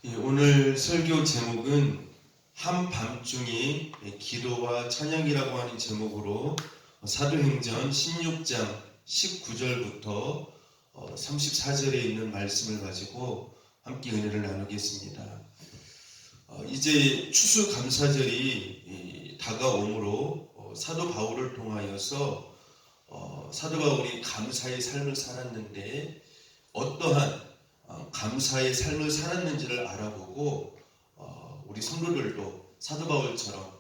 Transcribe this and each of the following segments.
예, 오늘 설교 제목은 한밤중에 기도와 찬양이라고 하는 제목으로 사도행전 16장 19절부터 34절에 있는 말씀을 가지고 함께 은혜를 나누겠습니다. 이제 추수감사절이 다가오므로 사도 바울을 통하여서 사도 바울이 감사의 삶을 살았는데 어떠한 감사의 삶을 살았는지를 알아보고 우리 성도들도 사도 바울처럼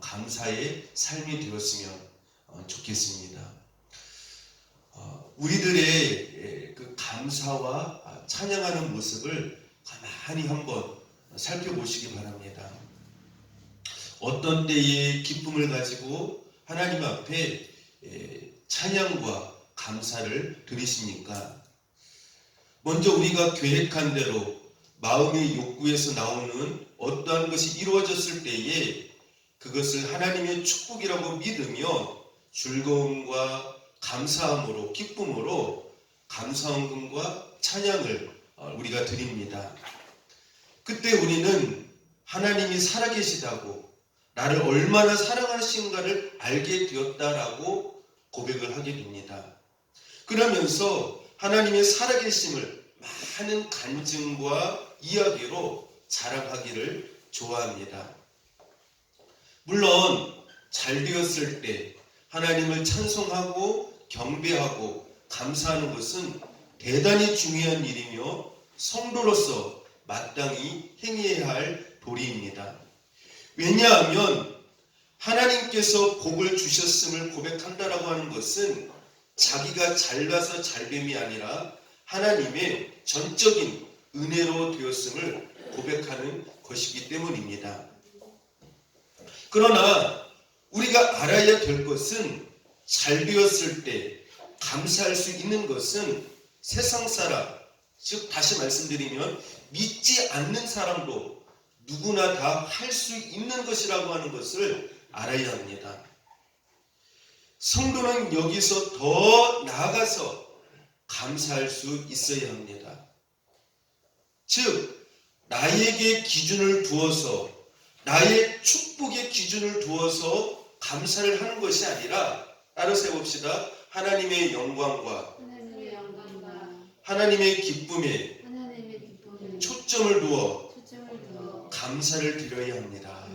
감사의 삶이 되었으면 좋겠습니다. 우리들의 그 감사와 찬양하는 모습을 가만히 한번 살펴보시기 바랍니다. 어떤 때에 기쁨을 가지고 하나님 앞에 찬양과 감사를 드리십니까? 먼저 우리가 계획한 대로 마음의 욕구에서 나오는 어떠한 것이 이루어졌을 때에 그것을 하나님의 축복이라고 믿으며 즐거움과 감사함으로 기쁨으로 감사헌금과 찬양을 우리가 드립니다. 그때 우리는 하나님이 살아계시다고 나를 얼마나 사랑하시는가를 알게 되었다라고 고백을 하게 됩니다. 그러면서 하나님의 살아계심을 많은 간증과 이야기로 자랑하기를 좋아합니다. 물론 잘 되었을 때 하나님을 찬송하고 경배하고 감사하는 것은 대단히 중요한 일이며 성도로서 마땅히 행해야 할 도리입니다. 왜냐하면 하나님께서 복을 주셨음을 고백한다라고 하는 것은 자기가 잘나서 잘됨이 아니라 하나님의 전적인 은혜로 되었음을 고백하는 것이기 때문입니다. 그러나 우리가 알아야 될 것은 잘 되었을 때 감사할 수 있는 것은 세상 사람, 즉 다시 말씀드리면 믿지 않는 사람도 누구나 다 할 수 있는 것이라고 하는 것을 알아야 합니다. 성도는 여기서 더 나아가서 감사할 수 있어야 합니다. 즉 나에게 기준을 두어서 나의 축복의 기준을 두어서 감사를 하는 것이 아니라 따라서 해봅시다. 하나님의 영광과 하나님의 기쁨에 초점을 두어 감사를 드려야 합니다.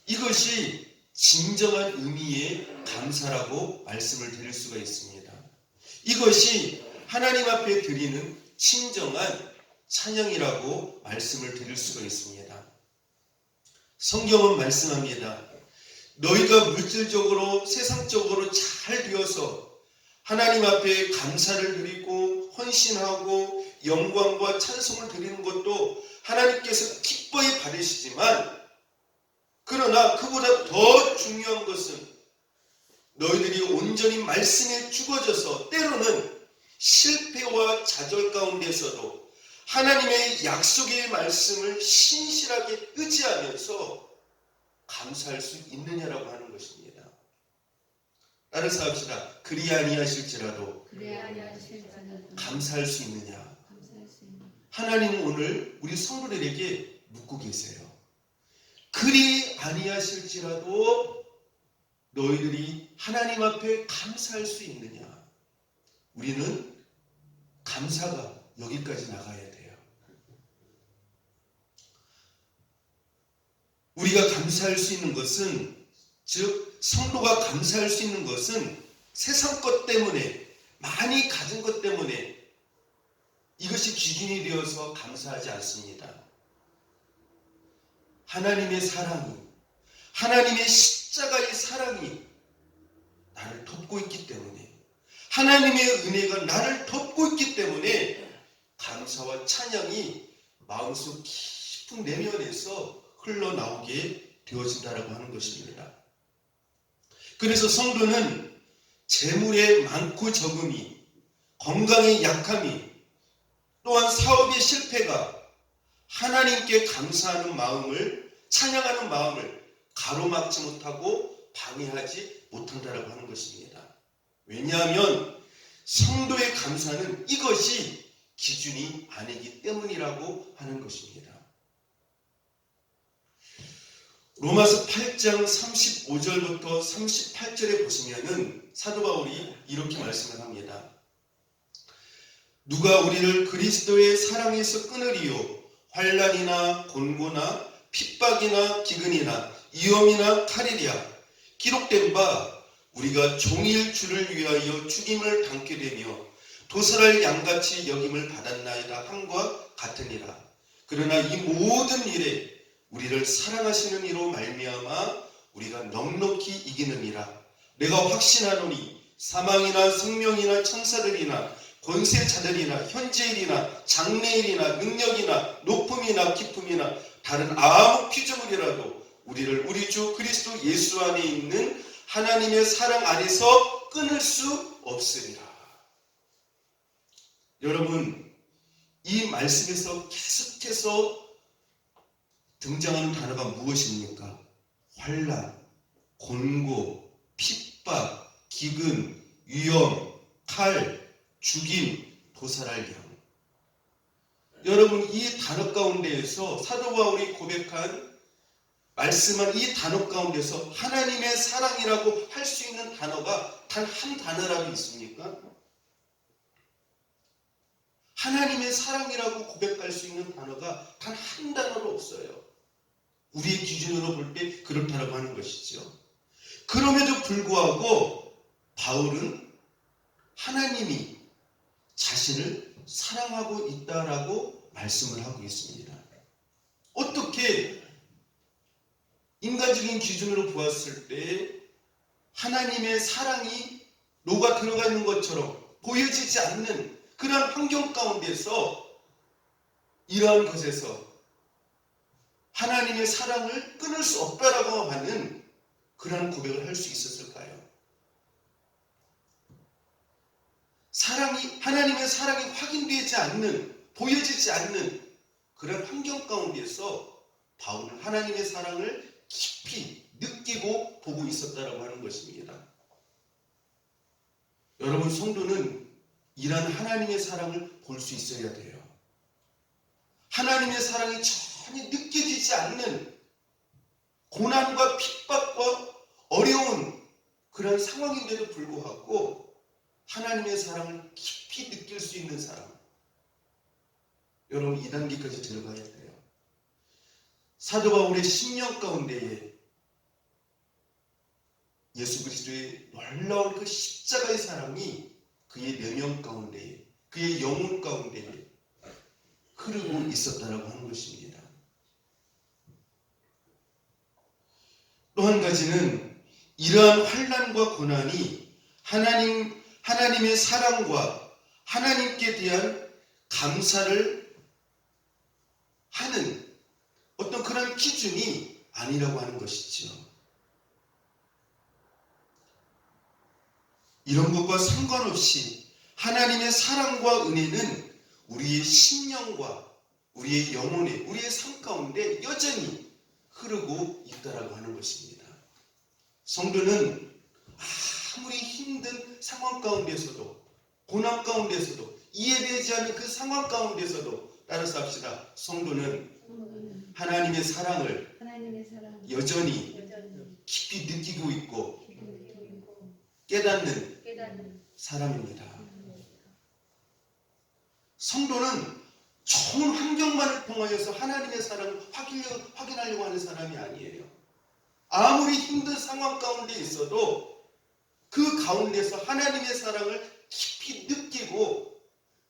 이것이 진정한 의미의 감사라고 말씀을 드릴 수가 있습니다. 이것이 하나님 앞에 드리는 진정한 찬양이라고 말씀을 드릴 수가 있습니다. 성경은 말씀합니다. 너희가 물질적으로 세상적으로 잘 되어서 하나님 앞에 감사를 드리고 헌신하고 영광과 찬송을 드리는 것도 하나님께서 기뻐히 받으시지만 그러나 그보다 더 중요한 것은 너희들이 온전히 말씀에 죽어져서 때로는 실패와 좌절 가운데서도 하나님의 약속의 말씀을 신실하게 의지하면서 감사할 수 있느냐라고 하는 것입니다. 따라서 합시다. 그리 아니하실지라도 감사할 수 있느냐? 하나님은 오늘 우리 성도들에게 묻고 계세요. 그리 아니하실지라도 너희들이 하나님 앞에 감사할 수 있느냐? 우리는 감사가 여기까지 나가야 돼요. 우리가 감사할 수 있는 것은, 즉 성도가 감사할 수 있는 것은 세상 것 때문에, 많이 가진 것 때문에 이것이 기준이 되어서 감사하지 않습니다. 하나님의 사랑이, 하나님의 십자가의 사랑이 나를 덮고 있기 때문에, 하나님의 은혜가 나를 덮고 있기 때문에 감사와 찬양이 마음속 깊은 내면에서 흘러나오게 되어진다라고 하는 것입니다. 그래서 성도는 재물의 많고 적음이, 건강의 약함이, 또한 사업의 실패가 하나님께 감사하는 마음을, 찬양하는 마음을 가로막지 못하고 방해하지 못한다라고 하는 것입니다. 왜냐하면 성도의 감사는 이것이 기준이 아니기 때문이라고 하는 것입니다. 로마서 8장 35절부터 38절에 보시면은 사도 바울이 이렇게 말씀을 합니다. 누가 우리를 그리스도의 사랑에서 끊으리요? 환난이나 곤고나 핍박이나 기근이나 위험이나 칼이랴. 기록된 바 우리가 종일 주를 위하여 죽임을 당게 되며 도살할 양같이 여김을 받았나이다 함과 같으니라. 그러나 이 모든 일에 우리를 사랑하시는 이로 말미암아 우리가 넉넉히 이기느니라. 내가 확신하노니 사망이나 생명이나 천사들이나 권세자들이나 현재일이나 장래일이나 능력이나 높음이나 깊음이나 다른 아무 피조물이라도 우리를 우리 주 그리스도 예수 안에 있는 하나님의 사랑 안에서 끊을 수 없으리라. 여러분, 이 말씀에서 계속해서 등장하는 단어가 무엇입니까? 환난, 곤고, 핍박, 기근, 위험, 칼, 죽임, 도살할 양. 여러분, 이 단어 가운데에서 사도 바울이 고백한 말씀한 이 단어 가운데서 하나님의 사랑이라고 할 수 있는 단어가 단 한 단어라도 있습니까? 하나님의 사랑이라고 고백할 수 있는 단어가 단 한 단어도 없어요. 우리의 기준으로 볼 때 그렇다라고 하는 것이죠. 그럼에도 불구하고 바울은 하나님이 자신을 사랑하고 있다라고 말씀을 하고 있습니다. 어떻게 인간적인 기준으로 보았을 때 하나님의 사랑이 녹아 들어가 있는 것처럼 보여지지 않는 그런 환경 가운데서 이러한 것에서 하나님의 사랑을 끊을 수 없다라고 하는 그런 고백을 할 수 있었을까요? 하나님의 사랑이 확인되지 않는, 보여지지 않는 그런 환경 가운데서 바울은 하나님의 사랑을 깊이 느끼고 보고 있었다라고 하는 것입니다. 여러분, 성도는 이러한 하나님의 사랑을 볼 수 있어야 돼요. 하나님의 사랑이 전혀 느껴지지 않는 고난과 핍박과 어려운 그런 상황인데도 불구하고 하나님의 사랑을 깊이 느낄 수 있는 사람. 여러분, 이 단계까지 들어가야 돼요. 사도 바울의 심령 가운데에 예수 그리스도의 놀라운 그 십자가의 사랑이 그의 내면 가운데에, 그의 영혼 가운데에 흐르고 있었다라고 하는 것입니다. 또 한 가지는 이러한 환난과 고난이 하나님의 사랑과 하나님께 대한 감사를 하는 어떤 그런 기준이 아니라고 하는 것이죠. 이런 것과 상관없이 하나님의 사랑과 은혜는 우리의 심령과 우리의 영혼에, 우리의 삶 가운데 여전히 흐르고 있다라고 하는 것입니다. 성도는 아무리 힘든 상황 가운데서도, 고난 가운데서도, 이해되지 않는 그 상황 가운데서도, 따라서 합시다. 성도는 하나님의 사랑을 여전히 깊이 느끼고 있고 깨닫는 사람입니다. 성도는 좋은 환경만을 통하여서 하나님의 사랑을 확인하려고 하는 사람이 아니에요. 아무리 힘든 상황 가운데 있어도 그 가운데서 하나님의 사랑을 깊이 느끼고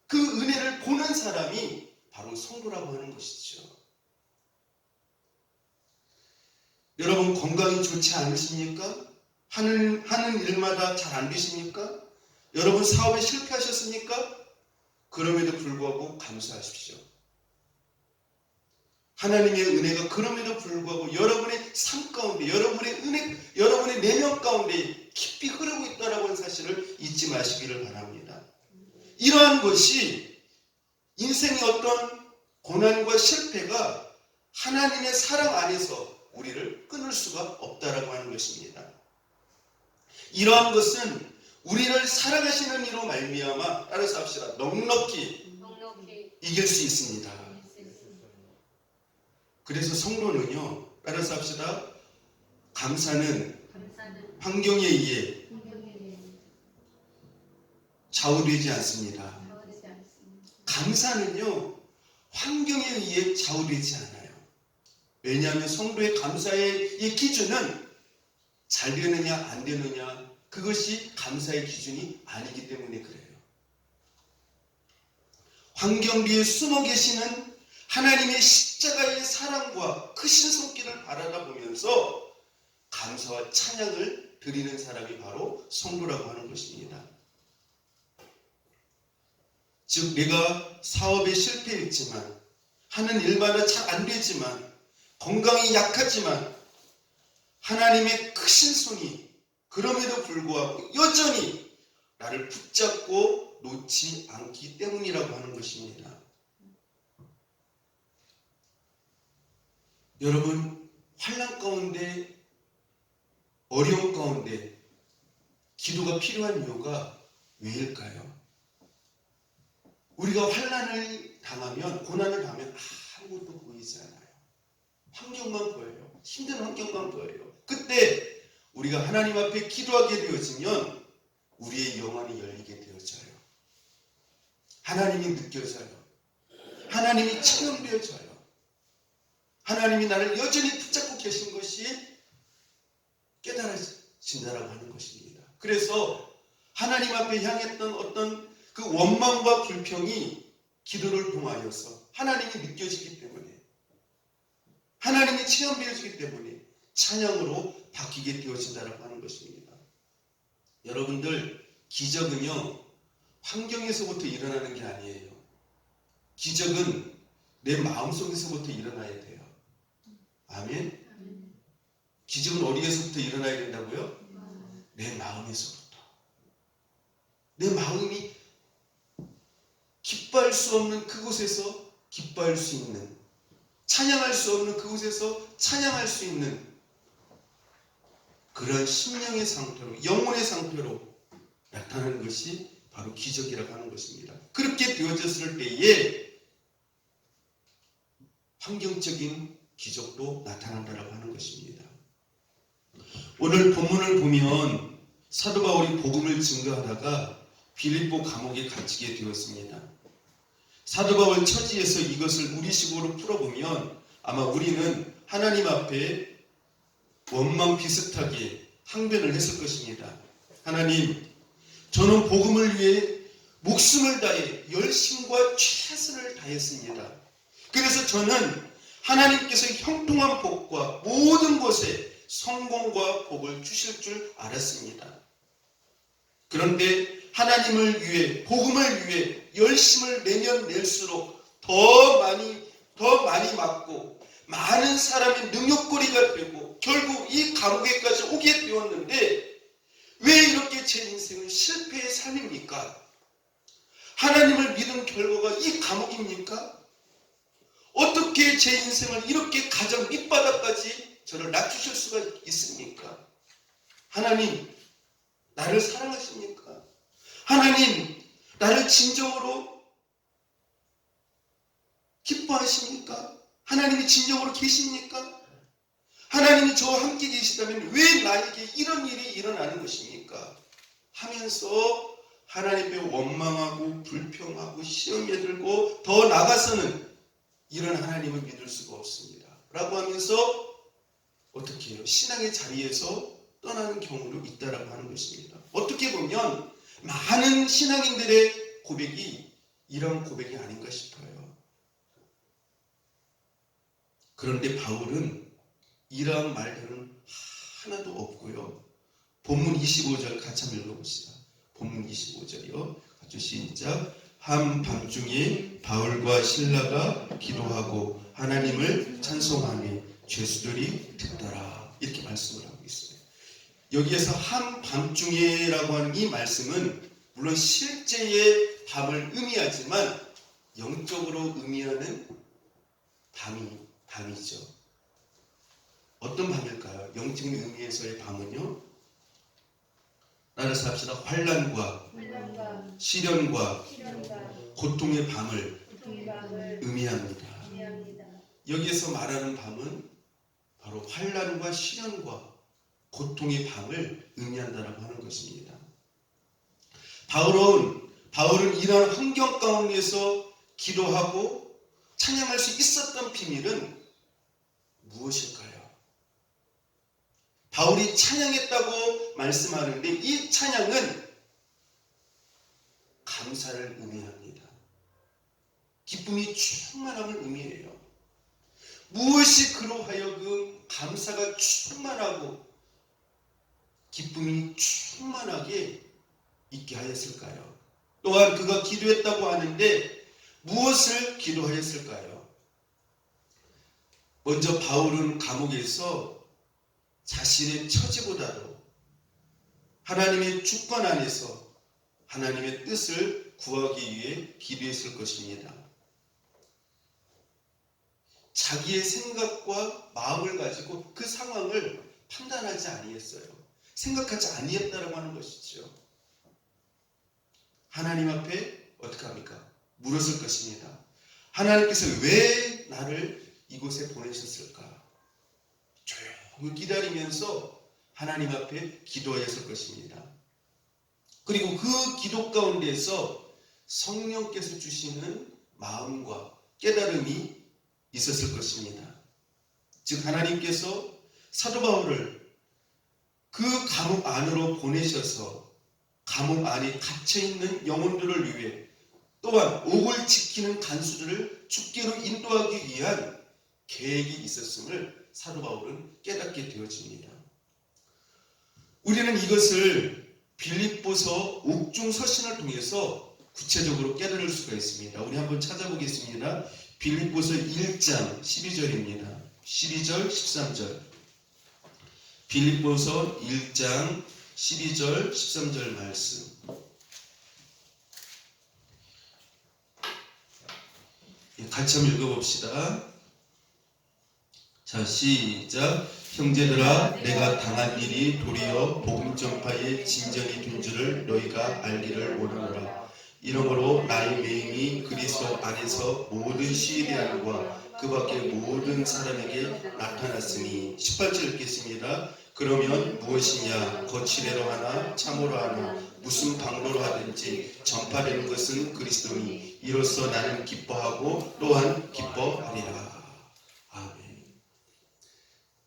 그 은혜를 보는 사람이 바로 성도라고 하는 것이죠. 여러분, 건강이 좋지 않으십니까? 하는 일마다 잘 안 되십니까? 여러분, 사업에 실패하셨습니까? 그럼에도 불구하고 감사하십시오. 하나님의 은혜가 그럼에도 불구하고 여러분의 삶 가운데, 여러분의 내면 가운데 깊이 흐르고 있다라고 하는 사실을 잊지 마시기를 바랍니다. 이러한 것이 인생의 어떤 고난과 실패가 하나님의 사랑 안에서 우리를 끊을 수가 없다라고 하는 것입니다. 이러한 것은 우리를 사랑하시는 이로 말미암아, 따라서 합시다. 넉넉히 이길 수 있습니다. 그래서 성도는요, 따라서 합시다. 감사는 환경에 의해 좌우되지 않습니다. 감사는요, 환경에 의해 좌우되지 않아요. 왜냐하면 성도의 감사의 이 기준은 잘 되느냐 안 되느냐, 그것이 감사의 기준이 아니기 때문에 그래요. 환경 뒤에 숨어 계시는 하나님의 십자가의 사랑과 크신 손길을 바라보면서 감사와 찬양을 드리는 사람이 바로 성도라고 하는 것입니다. 즉, 내가 사업에 실패했지만, 하는 일마다 잘 안 되지만, 건강이 약하지만 하나님의 크신 손이 그럼에도 불구하고 여전히 나를 붙잡고 놓지 않기 때문이라고 하는 것입니다. 여러분, 환난 가운데, 어려움 가운데 기도가 필요한 이유가 왜일까요? 우리가 환난을 당하면, 고난을 당하면 아무것도 보이지 않아요. 환경만 보여요. 힘든 환경만 보여요. 그때 우리가 하나님 앞에 기도하게 되어지면 우리의 영혼이 열리게 되어져요. 하나님이 느껴져요. 하나님이 체험되어져요. 하나님이 나를 여전히 붙잡고 계신 것이 깨달아진다라고 하는 것입니다. 그래서 하나님 앞에 향했던 어떤 그 원망과 불평이 기도를 통하여서 하나님이 느껴지기 때문에, 하나님이 체험되어지기 때문에 찬양으로 바뀌게 되어진다라고 하는 것입니다. 여러분들, 기적은요, 환경에서부터 일어나는 게 아니에요. 기적은 내 마음속에서부터 일어나야 돼요. 아멘? 기적은 어디에서부터 일어나야 된다고요? 내 마음에서부터. 내 마음이 기뻐할 수 없는 그곳에서 기뻐할 수 있는, 찬양할 수 없는 그곳에서 찬양할 수 있는 그런 심령의 상태로, 영혼의 상태로 나타나는 것이 바로 기적이라고 하는 것입니다. 그렇게 되어졌을 때에 환경적인 기적도 나타난다라고 하는 것입니다. 오늘 본문을 보면 사도 바울이 복음을 증거하다가 빌립보 감옥에 갇히게 되었습니다. 사도 바울 처지에서 이것을 우리식으로 풀어보면 아마 우리는 하나님 앞에 원망 비슷하게 항변을 했을 것입니다. 하나님, 저는 복음을 위해 목숨을 다해 열심과 최선을 다했습니다. 그래서 저는 하나님께서 형통한 복과 모든 것에 성공과 복을 주실 줄 알았습니다. 그런데 하나님을 위해, 복음을 위해 열심을 내면 낼수록 더 많이 맞고 많은 사람의 능력거리가 되고 결국 이 감옥에까지 오게 되었는데 왜 이렇게 제 인생은 실패의 삶입니까? 하나님을 믿은 결과가 이 감옥입니까? 어떻게 제 인생을 이렇게 가장 밑바닥까지 저를 낮추실 수가 있습니까? 하나님, 나를 사랑하십니까? 하나님, 나를 진정으로 기뻐하십니까? 하나님이 진정으로 계십니까? 하나님이 저와 함께 계시다면 왜 나에게 이런 일이 일어나는 것입니까? 하면서 하나님 앞에 원망하고 불평하고 시험에 들고 더 나아가서는 이런 하나님을 믿을 수가 없습니다. 라고 하면서 어떻게 해요? 신앙의 자리에서 떠나는 경우도 있다라고 하는 것입니다. 어떻게 보면 많은 신앙인들의 고백이 이런 고백이 아닌가 싶어요. 그런데 바울은 이러한 말들은 하나도 없고요. 본문 25절 같이 한번 읽어봅시다. 본문 25절이요. 같이 시작. 한밤중에 바울과 실라가 기도하고 하나님을 찬송하니 죄수들이 듣더라. 이렇게 말씀을 하고 있어요. 여기에서 한밤중에라고 하는 이 말씀은 물론 실제의 밤을 의미하지만 영적으로 의미하는 밤이죠. 어떤 밤일까요? 영적인 의미에서의 밤은요. 따라서 합시다. 환난과 시련과 고통의 밤을 비방을 의미합니다. 의미합니다. 여기에서 말하는 밤은 바로 환난과 시련과 고통의 밤을 의미한다라고 하는 것입니다. 바울은 이러한 환경 가운데서 기도하고 찬양할 수 있었던 비밀은 무엇일까요? 바울이 찬양했다고 말씀하는데 이 찬양은 감사를 의미합니다. 기쁨이 충만함을 의미해요. 무엇이 그로 하여금 감사가 충만하고 기쁨이 충만하게 있게 하였을까요? 또한 그가 기도했다고 하는데 무엇을 기도하였을까요? 먼저 바울은 감옥에서 자신의 처지보다도 하나님의 주권 안에서 하나님의 뜻을 구하기 위해 기도했을 것입니다. 자기의 생각과 마음을 가지고 그 상황을 판단하지 아니했어요. 생각하지 아니했다라고 하는 것이죠. 하나님 앞에 어떻게 합니까? 물었을 것입니다. 하나님께서 왜 나를 이곳에 보내셨을까? 조용히 기다리면서 하나님 앞에 기도하였을 것입니다. 그리고 그 기도 가운데서 성령께서 주시는 마음과 깨달음이 있었을 것입니다. 즉 하나님께서 사도 바울을 그 감옥 안으로 보내셔서 감옥 안에 갇혀있는 영혼들을 위해 또한 옥을 지키는 간수들을 주께로 인도하기 위한 계획이 있었음을 사도 바울은 깨닫게 되어집니다. 우리는 이것을 빌립보서 옥중 서신을 통해서 구체적으로 깨달을 수가 있습니다. 우리 한번 찾아보겠습니다. 빌립보서 1장 12절입니다. 12절 13절. 빌립보서 1장 12절 13절 말씀. 같이 한번 읽어봅시다. 자, 시작. 형제들아, 내가 당한 일이 도리어 복음 전파의 진전이 된 줄을 너희가 알기를 원하노라. 이러므로 나의 매임이 그리스도 안에서 모든 시리안과 그 밖의 모든 사람에게 나타났으니. 18절 읽겠습니다. 그러면 무엇이냐? 거칠애로 하나 참으로 하나 무슨 방도로 하든지 전파되는 것은 그리스도니 이로써 나는 기뻐하고 또한 기뻐하리라. 아멘.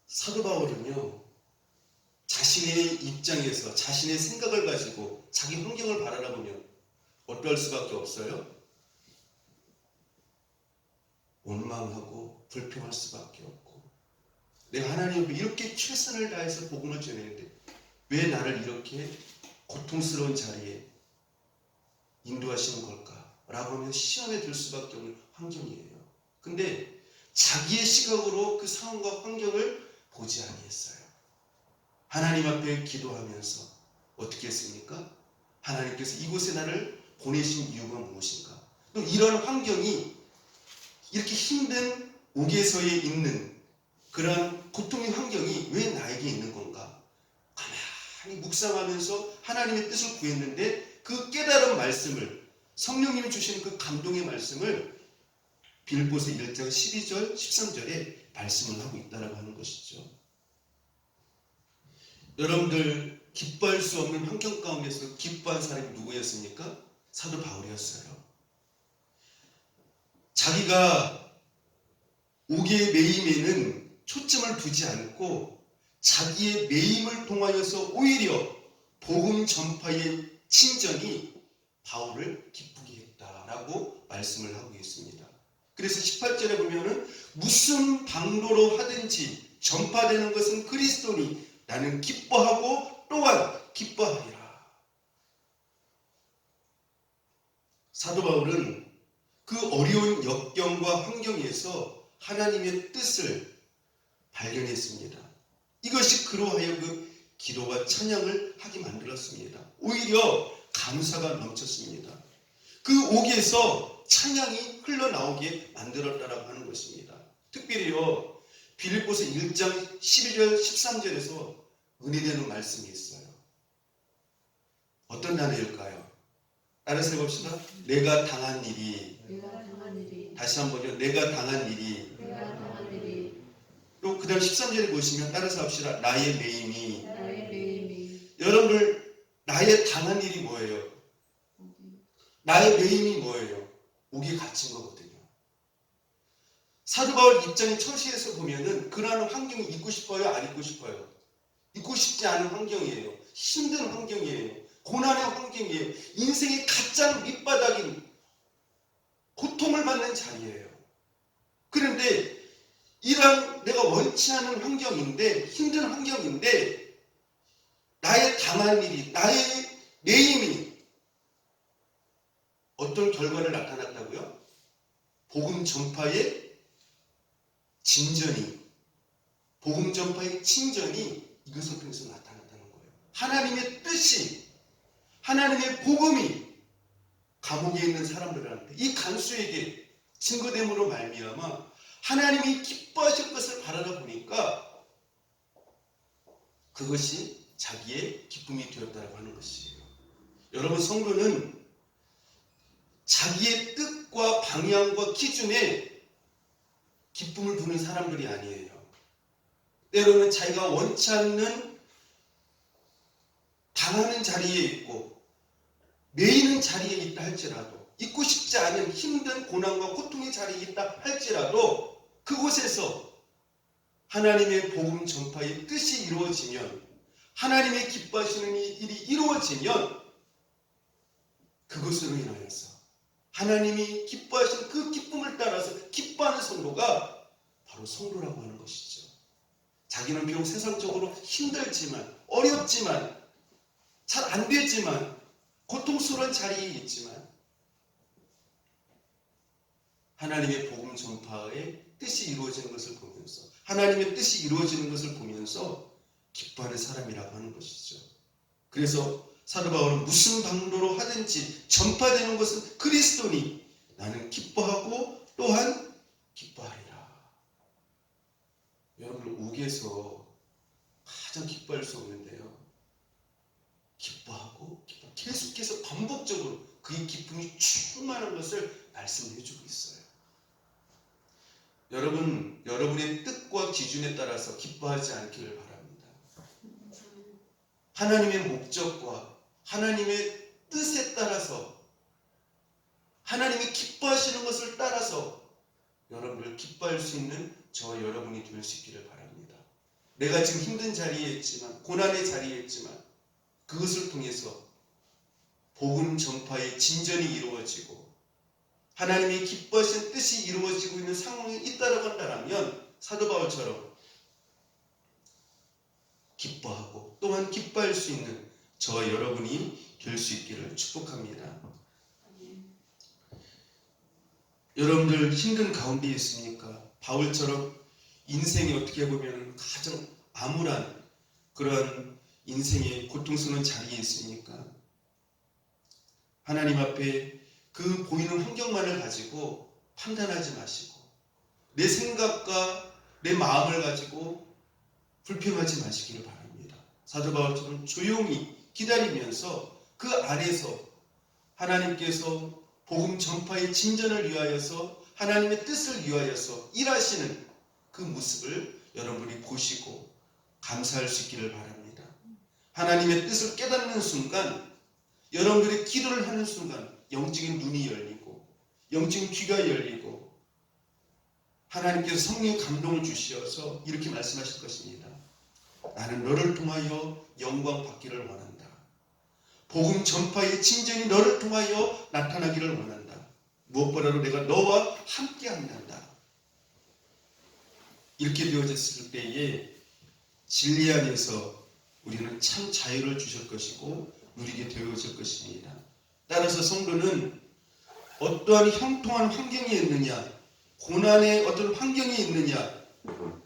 사도 바울은요, 자신의 입장에서 자신의 생각을 가지고 자기 환경을 바라보면 어떨 수밖에 없어요? 원망하고 불평할 수밖에 없고, 내가 하나님 앞에 이렇게 최선을 다해서 복음을 전했는데 왜 나를 이렇게 고통스러운 자리에 인도하시는 걸까? 라고 하면 시험에 들 수밖에 없는 환경이에요. 근데 자기의 시각으로 그 상황과 환경을 보지 아니했어요. 하나님 앞에 기도하면서 어떻게 했습니까? 하나님께서 이곳에 나를 보내신 이유가 무엇인가? 또 이런 환경이 이렇게 힘든 옥에서에 있는 그런 고통의 환경이 왜 나에게 있는 건가? 가만히 묵상하면서 하나님의 뜻을 구했는데 그 깨달은 말씀을, 성령님이 주시는 그 감동의 말씀을 빌립보서 1장 12절 13절에 말씀을 하고 있다라고 하는 것이죠. 여러분들 기뻐할 수 없는 환경 가운데서 기뻐한 사람이 누구였습니까? 사도 바울이었어요. 자기가 옥의 매임에는 초점을 두지 않고 자기의 매임을 통하여서 오히려 복음 전파의 친전이 바울을 기쁘게 했다라고 말씀을 하고 있습니다. 그래서 18절에 보면은 무슨 방도로 하든지 전파되는 것은 그리스도니 나는 기뻐하고 또한 기뻐하리라. 사도 바울은 그 어려운 역경과 환경에서 하나님의 뜻을 발견했습니다. 이것이 그로 하여금 기도와 찬양을 하게 만들었습니다. 오히려 감사가 넘쳤습니다. 그 옥에서 찬양이 흘러나오게 만들었다라고 하는 것입니다. 특별히요, 빌립보서 1장 12절 13절에서 은혜되는 말씀이 있어요. 어떤 단어일까요? 따라서 해봅시다. 내가 당한 일이. 내가 당한 일이 다시 한번요. 내가 당한 일이. 내가 당한 일이 또 그다음 13절에 보시면 따라서 합시다. 나의 매임이. 나의 매임이 여러분들 나의 당한 일이 뭐예요? 나의 매임이 뭐예요? 옥에 갇힌 거거든요. 사도 바울 입장의 처시에서 보면은 그러한 환경이 있고 싶어요? 안 있고 싶어요? 있고 싶지 않은 환경이에요. 힘든 환경이에요. 고난의 환경이에요. 인생의 가장 밑바닥인 고통을 받는 자리예요. 그런데 이러한 내가 원치 않은 환경인데 힘든 환경인데 나의 당한 일이 나의 매임이 어떤 결과를 나타났다고요? 복음 전파의 진전이 복음 전파의 친전이 이것을 통해서 나타났다는 거예요. 하나님의 뜻이 하나님의 복음이 감옥에 있는 사람들한테 이 간수에게 증거됨으로 말미암아 하나님이 기뻐하실 것을 바라다 보니까 그것이 자기의 기쁨이 되었다고 하는 것이에요. 여러분 성도는 자기의 뜻과 방향과 기준에 기쁨을 부는 사람들이 아니에요. 때로는 자기가 원치 않는 당하는 자리에 있고 매이는 자리에 있다 할지라도 있고 싶지 않은 힘든 고난과 고통의 자리에 있다 할지라도 그곳에서 하나님의 복음 전파의 뜻이 이루어지면 하나님의 기뻐하시는 일이 이루어지면 그것으로 인하여서 하나님이 기뻐하시는 그 기쁨을 따라서 기뻐하는 성도가 바로 성도라고 하는 것이죠. 자기는 비록 세상적으로 힘들지만 어렵지만 잘 안 되지만 고통스러운 자리에 있지만 하나님의 복음 전파의 뜻이 이루어지는 것을 보면서 하나님의 뜻이 이루어지는 것을 보면서 기뻐하는 사람이라고 하는 것이죠. 그래서 사도 바울은 무슨 방도로 하든지 전파되는 것은 그리스도니 나는 기뻐하고 또한 기뻐하리라. 여러분 옥에서 가장 기뻐할 수 없는데요. 기뻐하고 계속해서 반복적으로 그의 기쁨이 충만한 것을 말씀해 주고 있어요. 여러분, 여러분의 뜻과 기준에 따라서 기뻐하지 않기를 바랍니다. 하나님의 목적과 하나님의 뜻에 따라서 하나님이 기뻐하시는 것을 따라서 여러분을 기뻐할 수 있는 저와 여러분이 될 수 있기를 바랍니다. 내가 지금 힘든 자리에 있지만 고난의 자리에 있지만 그것을 통해서 복음 전파의 진전이 이루어지고 하나님이 기뻐하신 뜻이 이루어지고 있는 상황이 있다고 한다면 사도 바울처럼 기뻐하고 또한 기뻐할 수 있는 저와 여러분이 될 수 있기를 축복합니다. 여러분들 힘든 가운데 있습니까? 바울처럼 인생이 어떻게 보면 가장 암울한 그런 인생의 고통스러운 자리에 있습니까? 하나님 앞에 그 보이는 환경만을 가지고 판단하지 마시고 내 생각과 내 마음을 가지고 불평하지 마시기를 바랍니다. 사도 바울처럼 조용히 기다리면서 그 안에서 하나님께서 복음 전파의 진전을 위하여서 하나님의 뜻을 위하여서 일하시는 그 모습을 여러분이 보시고 감사할 수 있기를 바랍니다. 하나님의 뜻을 깨닫는 순간 여러분들이 기도를 하는 순간 영적인 눈이 열리고 영적인 귀가 열리고 하나님께서 성령의 감동을 주시어서 이렇게 말씀하실 것입니다. 나는 너를 통하여 영광 받기를 원한다. 복음 전파의 진전이 너를 통하여 나타나기를 원한다. 무엇보다도 내가 너와 함께 한단다. 이렇게 되어졌을 때에 진리 안에서 우리는 참 자유를 주실 것이고 누리게 되어질 것입니다. 따라서 성도는 어떠한 형통한 환경이 있느냐, 고난의 어떤 환경이 있느냐,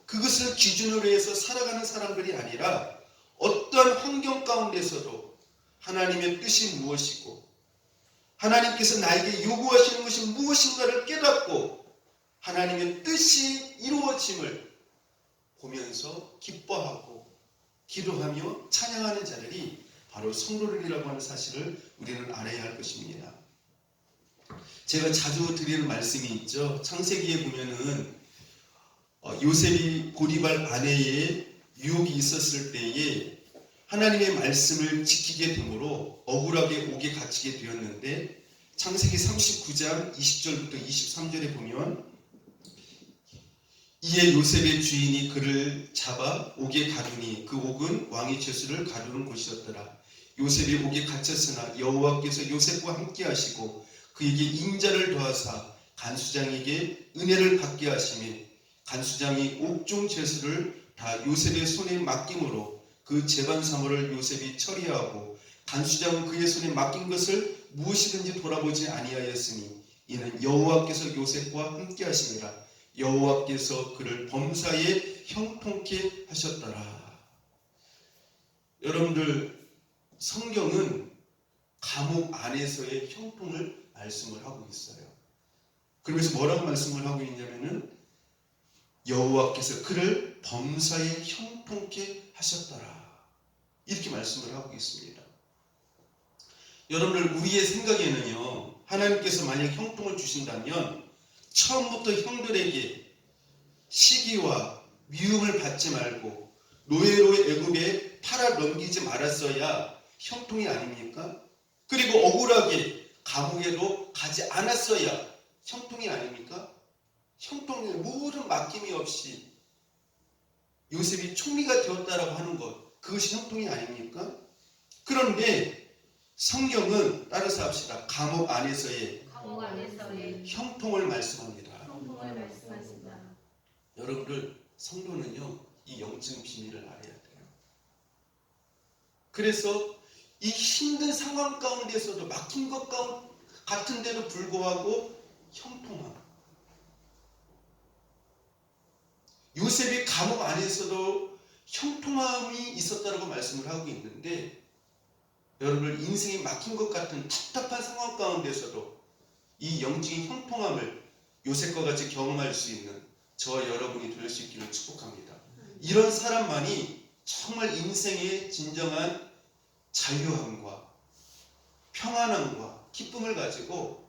그것을 기준으로 해서 살아가는 사람들이 아니라 어떠한 환경 가운데서도 하나님의 뜻이 무엇이고 하나님께서 나에게 요구하시는 것이 무엇인가를 깨닫고 하나님의 뜻이 이루어짐을 보면서 기뻐하고 기도하며 찬양하는 자들이 바로 성도들이라고 하는 사실을 우리는 알아야 할 것입니다. 제가 자주 드리는 말씀이 있죠. 창세기에 보면은 요셉이 보디발 아내의 유혹이 있었을 때에 하나님의 말씀을 지키게 되므로 억울하게 옥에 갇히게 되었는데, 창세기 39장 20절부터 23절에 보면 이에 요셉의 주인이 그를 잡아 옥에 가두니 그 옥은 왕의 죄수를 가두는 곳이었더라. 요셉이 옥에 갇혔으나 여호와께서 요셉과 함께 하시고 그에게 인자를 더하사 간수장에게 은혜를 받게 하시며 간수장이 옥중 죄수를 다 요셉의 손에 맡김으로 그 재반 사물을 요셉이 처리하고 간수장은 그의 손에 맡긴 것을 무엇이든지 돌아보지 아니하였으니 이는 여호와께서 요셉과 함께 하시니라. 여호와께서 그를 범사에 형통케 하셨더라. 여러분들, 성경은 감옥 안에서의 형통을 말씀을 하고 있어요. 그러면서 뭐라고 말씀을 하고 있냐면은 여호와께서 그를 범사에 형통케 하셨더라, 이렇게 말씀을 하고 있습니다. 여러분들, 우리의 생각에는요, 하나님께서 만약 형통을 주신다면 처음부터 형들에게 시기와 미움을 받지 말고 노예로 애굽에 팔아 넘기지 말았어야 형통이 아닙니까? 그리고 억울하게 감옥에도 가지 않았어야 형통이 아닙니까? 형통의 모든 맡김이 없이 요셉이 총리가 되었다라고 하는 것, 그것이 형통이 아닙니까? 그런데 성경은 따라서 합시다. 감옥 안에서의 형통을 말씀합니다. 성공을 말씀하신다. 여러분들, 성도는요, 이 영적 비밀을 알아야 돼요. 그래서 이 힘든 상황 가운데서도 막힌 것 같은데도 불구하고 형통함. 요셉이 감옥 안에서도 형통함이 있었다고 말씀을 하고 있는데, 여러분들, 인생이 막힌 것 같은 답답한 상황 가운데서도 이 영적인 형통함을 요셉과 같이 경험할 수 있는 저와 여러분이 될 수 있기를 축복합니다. 이런 사람만이 정말 인생의 진정한 자유함과 평안함과 기쁨을 가지고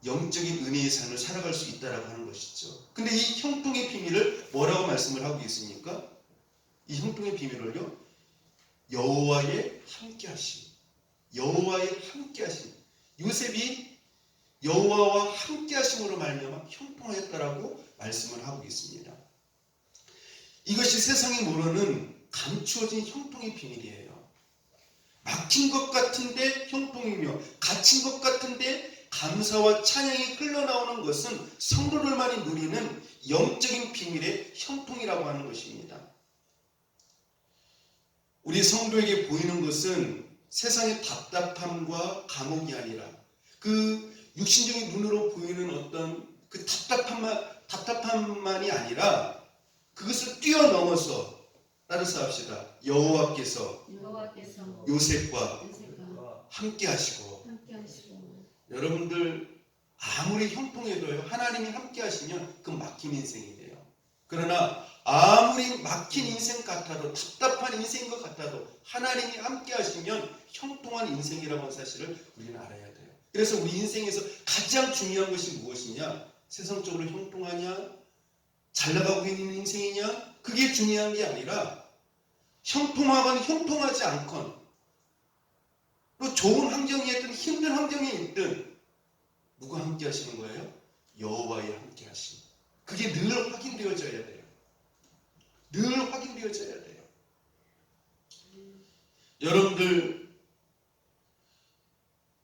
영적인 은혜의 삶을 살아갈 수 있다라고 하는 것이죠. 근데 이 형통의 비밀을 뭐라고 말씀을 하고 있습니까? 이 형통의 비밀을요, 여호와의 함께하심. 여호와의 함께하심. 요셉이 여호와와 함께하심으로 말미암아 형통하였다라고 말씀을 하고 있습니다. 이것이 세상이 모르는 감추어진 형통의 비밀이에요. 막힌 것 같은데 형통이며 갇힌 것 같은데 감사와 찬양이 흘러나오는 것은 성도들만이 누리는 영적인 비밀의 형통이라고 하는 것입니다. 우리 성도에게 보이는 것은 세상의 답답함과 감옥이 아니라 그 육신적인 눈으로 보이는 어떤 그 답답함만이 아니라 그것을 뛰어넘어서, 따라서 합시다. 여호와께서 요셉과 함께 하시고. 여러분들, 아무리 형통해도요, 하나님이 함께 하시면 그 막힌 인생이 돼요. 그러나 아무리 막힌 인생 같아도, 답답한 인생인 것 같아도 하나님이 함께 하시면 형통한 인생이라는 사실을 우리는 알아야 돼요. 그래서 우리 인생에서 가장 중요한 것이 무엇이냐? 세상적으로 형통하냐? 잘 나가고 있는 인생이냐? 그게 중요한 게 아니라 형통하건 형통하지 않건, 또 좋은 환경에 있든 힘든 환경에 있든 누가 함께 하시는 거예요? 여호와의 함께 하심. 그게 늘 확인되어져야 돼요. 늘 확인되어져야 돼요. 여러분들,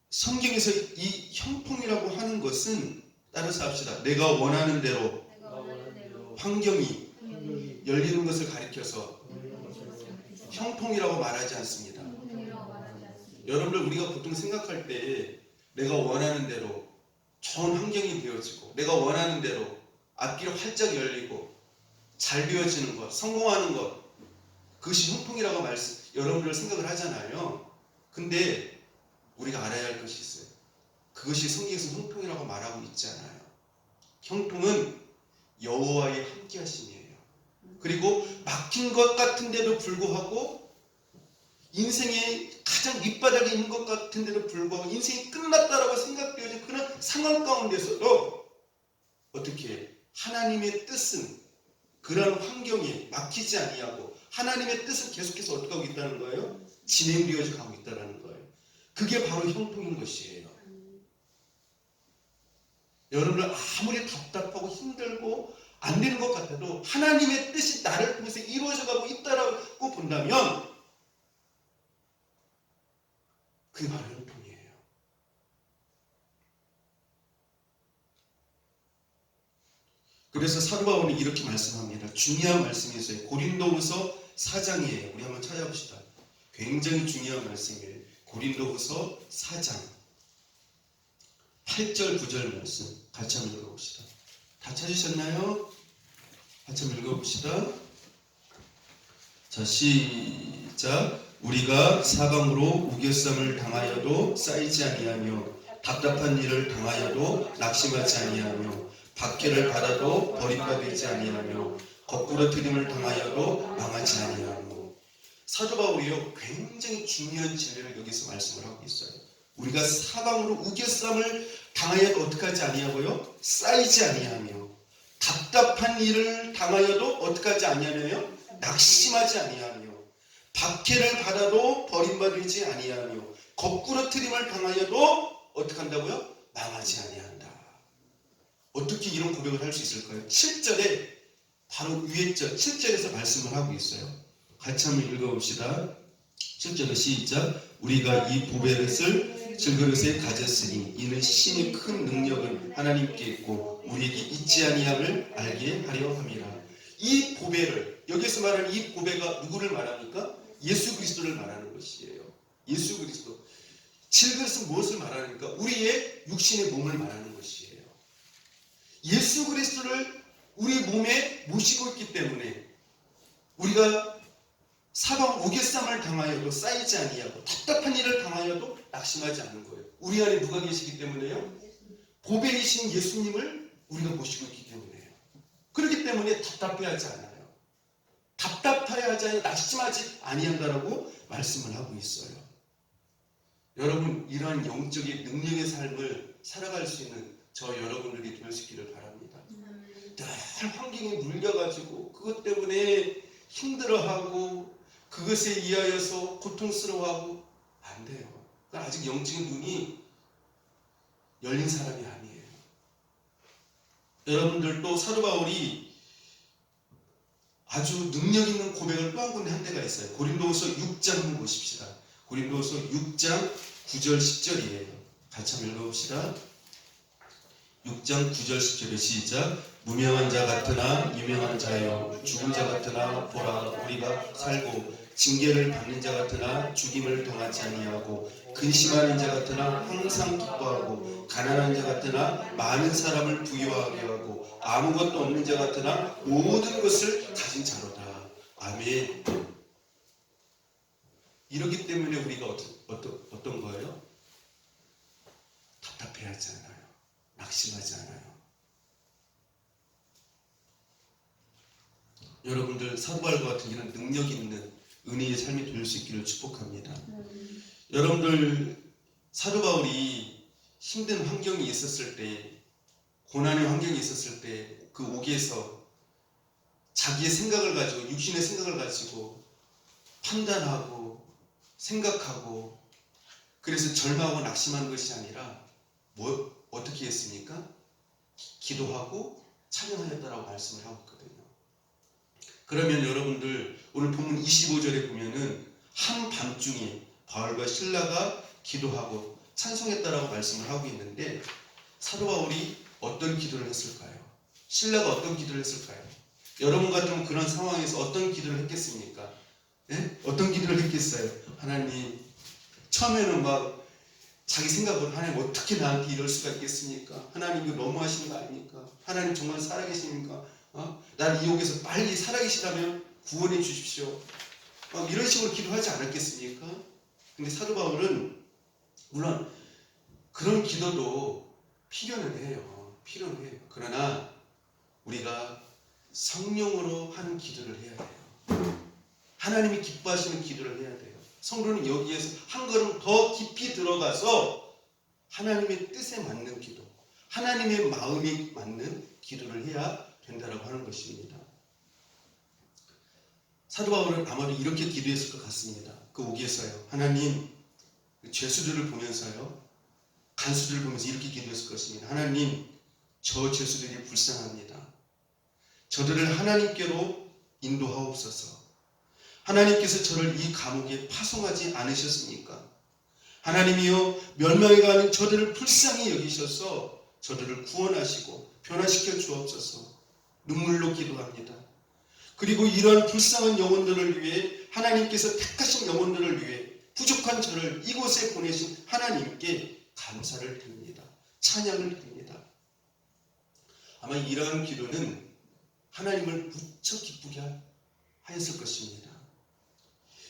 성경에서 이 형통이라고 하는 것은, 따라서 합시다. 내가 원하는 대로 환경이 열리는 것을 가리켜서 형통이라고 말하지 않습니다. 여러분들, 우리가 보통 생각할 때 내가 원하는 대로 좋은 환경이 되어지고 내가 원하는 대로 앞길이 활짝 열리고 잘 되어지는 것, 성공하는 것, 그것이 형통이라고 여러분들 생각을 하잖아요. 근데 우리가 알아야 할 것이 있어요. 그것이 성경에서 형통이라고 말하고 있지 않아요. 형통은 여호와의 함께 하심이에요. 그리고 막힌 것 같은데도 불구하고 인생의 가장 밑바닥에 있는 것 같은데도 불구하고 인생이 끝났다라고 생각되어진 그런 상황 가운데서도 어떻게 하나님의 뜻은 그런 환경에 막히지 아니하고 하나님의 뜻은 계속해서 어떻게 하고 있다는 거예요? 진행되어져 가고 있다는 거예요. 그게 바로 형통인 것이에요. 여러분들 아무리 답답하고 힘들고 안 되는 것 같아도 하나님의 뜻이 나를 통해서 이루어져 가고 있다라고 본다면 그게 바로 형통이에요. 그래서 사도 바울은 이렇게 말씀합니다. 중요한 말씀이 있어요. 고린도후서 4장이에요. 우리 한번 찾아봅시다. 굉장히 중요한 말씀이에요. 고린도후서 4장 8절 9절 말씀 같이 한번 읽어봅시다. 다 찾으셨나요? 같이 한번 읽어봅시다. 자, 시작. 우리가 사방으로 우겨쌈을 당하여도 쌓이지 아니하며 답답한 일을 당하여도 낙심하지 아니하며 박해를 받아도 버림받지 아니하며 거꾸로 트림을 당하여도 망하지 아니하며. 사도 바울이요 굉장히 중요한 진리를 여기서 말씀을 하고 있어요. 우리가 사방으로 우겨쌈을 당하여도 어떻게 하지 아니하고요? 쌓이지 아니하며 답답한 일을 당하여도 어떻게 하지 아니하며 낙심하지 아니하며 박해를 받아도 버림받지 아니하며 거꾸로 트림을 당하여도 어떻게 한다고요? 망하지 아니한다. 어떻게 이런 고백을 할 수 있을까요? 7절에 바로 위에 절 7절에서 말씀을 하고 있어요. 같이 한번 읽어봅시다. 7절에 시작. 우리가 이 보배릇을 질그릇에 가졌으니 이는 신의 큰 능력은 하나님께 있고 우리에게 있지 아니함을 알게 하려 함이라. 이 보배를 여기서 말하는 이 보배가 누구를 말합니까? 예수 그리스도를 말하는 것이에요. 예수 그리스도. 질그릇은 무엇을 말하니까? 우리의 육신의 몸을 말하는 것이에요. 예수 그리스도를 우리 몸에 모시고 있기 때문에 우리가 사방 우겨쌈을 당하여도 쌓이지 아니하고 답답한 일을 당하여도 낙심하지 않는 거예요. 우리 안에 누가 계시기 때문에요? 보배이신 예수님을 우리가 모시고 있기 때문에요. 그렇기 때문에 답답해하지 않아요. 답답해하지 않아요. 낙심하지 아니한다라고 말씀을 하고 있어요. 여러분 이러한 영적인 능력의 삶을 살아갈 수 있는 저 여러분들이 될 수 있기를 바랍니다. 늘 환경에 물려가지고 그것 때문에 힘들어하고 그것에 의하여서 고통스러워하고 안 돼요. 아직 영적인 눈이 열린 사람이 아니에요. 여러분들도 사도 바울이 아주 능력 있는 고백을 또 한 군데 한 데가 있어요. 고린도후서 6장 한번 보십시다. 고린도후서 6장 9절 10절이에요. 같이 한번 읽어봅시다. 6장 9절 10절에 시작. 무명한 자 같으나 유명한 자여 죽은 자 같으나 보라 우리가 살고 징계를 받는 자 같으나 죽임을 당하지 아니하고 근심하는 자 같으나 항상 기뻐하고 가난한 자 같으나 많은 사람을 부유하게 하고 아무것도 없는 자 같으나 모든 것을 가진 자로다. 아멘. 이러기 때문에 우리가 어떤 거예요? 답답해하지 않아요. 낙심하지 않아요. 여러분들 사도 바울과 같은 이런 능력 있는 은혜의 삶이 될 수 있기를 축복합니다. 여러분들 사도 바울이 힘든 환경이 있었을 때, 고난의 환경이 있었을 때 그 옥에서 자기의 생각을 가지고 육신의 생각을 가지고 판단하고 생각하고 그래서 절망하고 낙심한 것이 아니라 어떻게 했습니까? 기도하고 찬양하였다라고 말씀을 하고 있거든요. 그러면 여러분들 오늘 본문 25절에 보면은 한밤중에 바울과 실라가 기도하고 찬송했다라고 말씀을 하고 있는데 사도 바울이 어떤 기도를 했을까요? 실라가 어떤 기도를 했을까요? 여러분 같으면 그런 상황에서 어떤 기도를 했겠습니까? 네? 어떤 기도를 했겠어요? 하나님, 처음에는 막 자기 생각으로 하나님 어떻게 나한테 이럴 수가 있겠습니까? 하나님 이거 너무하시는 거 아닙니까? 하나님 정말 살아계십니까? 나를 이 옥에서 빨리 살아계시다면 구원해 주십시오. 이런 식으로 기도하지 않았겠습니까? 근데 사도 바울은 물론 그런 기도도 필요는 해요. 필요는 해요. 그러나 우리가 성령으로 하는 기도를 해야 돼요. 하나님이 기뻐하시는 기도를 해야 돼요. 성도는 여기에서 한 걸음 더 깊이 들어가서 하나님의 뜻에 맞는 기도, 하나님의 마음에 맞는 기도를 해야 된다라고 하는 것입니다. 사도 바울은 아마도 이렇게 기도했을 것 같습니다. 그 오기에서요. 하나님, 죄수들을 보면서요. 간수들을 보면서 이렇게 기도했을 것입니다. 하나님, 저 죄수들이 불쌍합니다. 저들을 하나님께로 인도하옵소서. 하나님께서 저를 이 감옥에 파송하지 않으셨습니까? 하나님이여, 멸망해가는 저들을 불쌍히 여기셔서 저들을 구원하시고 변화시켜 주옵소서. 눈물로 기도합니다. 그리고 이러한 불쌍한 영혼들을 위해 하나님께서 택하신 영혼들을 위해 부족한 저를 이곳에 보내신 하나님께 감사를 드립니다. 찬양을 드립니다. 아마 이러한 기도는 하나님을 무척 기쁘게 하였을 것입니다.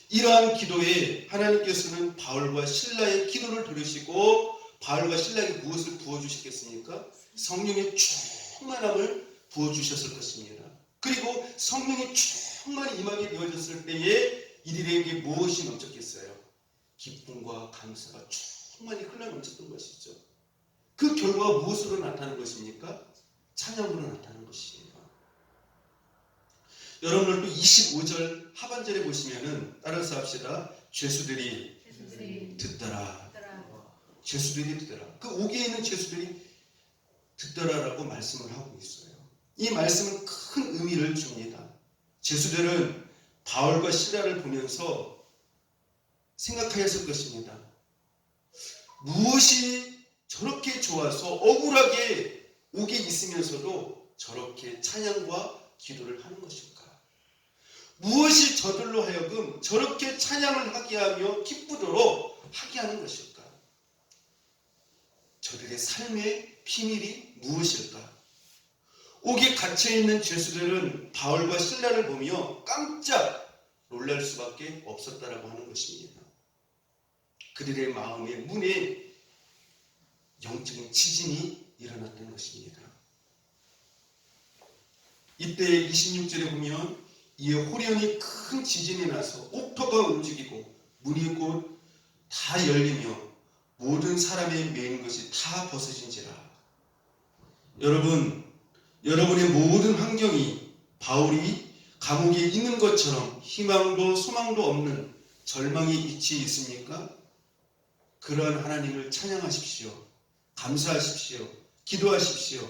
이러한 기도에 하나님께서는 바울과 실라의 기도를 들으시고 바울과 실라에게 무엇을 부어주시겠습니까? 성령의 충만함을 부어주셨을 것입니다. 그리고 성령의 충만히 임하게 되어졌을 때에 이들에게 무엇이 넘쳤겠어요? 기쁨과 감사가 충만히 흘러넘쳤던 것이죠. 그 결과가 무엇으로 나타나는 것입니까? 찬양으로 나타나는 것입니다. 여러분들도 25절 하반절에 보시면은 따라서 합시다. 죄수들이 듣더라. 죄수들이 듣더라. 그 옥에 있는 죄수들이 듣더라라고 말씀을 하고 있어요. 이 말씀은 큰 의미를 줍니다. 죄수들은 바울과 실라를 보면서 생각하였을 것입니다. 무엇이 저렇게 좋아서 억울하게 옥에 있으면서도 저렇게 찬양과 기도를 하는 것일까? 무엇이 저들로 하여금 저렇게 찬양을 하게 하며 기쁘도록 하게 하는 것일까? 저들의 삶의 비밀이 무엇일까? 옥에 갇혀있는 죄수들은 바울과 실라를 보며 깜짝 놀랄 수밖에 없었다라고 하는 것입니다. 그들의 마음의 문에 영적인 지진이 일어났던 것입니다. 이때 26절에 보면 이에 호련히 큰 지진이 나서 옥토가 움직이고 문이 곧 다 열리며 모든 사람의 매인 것이 다 벗어진지라. 여러분의 모든 환경이 바울이 감옥에 있는 것처럼 희망도 소망도 없는 절망의 위치에 있습니까? 그러한 하나님을 찬양하십시오. 감사하십시오. 기도하십시오.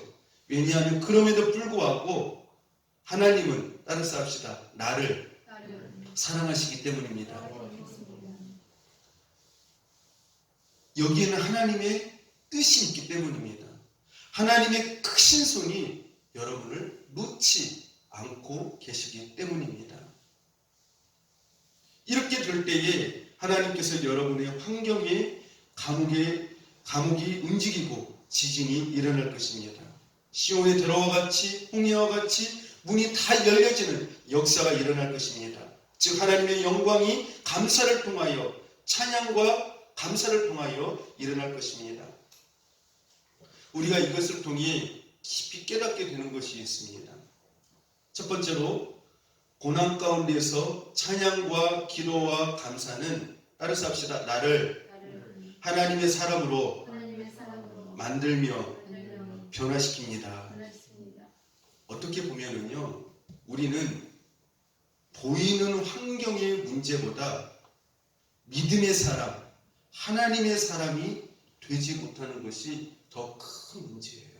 왜냐하면 그럼에도 불구하고 하나님은 따라서 합시다. 나를 사랑하시기 때문입니다. 여기에는 하나님의 뜻이 있기 때문입니다. 하나님의 크신 손이 여러분을 놓지 않고 계시기 때문입니다. 이렇게 될 때에 하나님께서 여러분의 환경에 감옥이 움직이고 지진이 일어날 것입니다. 시온의 들어와 같이 홍해와 같이 문이 다 열려지는 역사가 일어날 것입니다. 즉 하나님의 영광이 감사를 통하여 찬양과 감사를 통하여 일어날 것입니다. 우리가 이것을 통해 깊이 깨닫게 되는 것이 있습니다. 첫 번째로 고난 가운데서 찬양과 기도와 감사는 따라서 합시다. 나를 하나님의 사람으로 만들며 변화시킵니다. 어떻게 보면은요, 우리는 보이는 환경의 문제보다 믿음의 사람, 하나님의 사람이 되지 못하는 것이 더 큰 문제예요.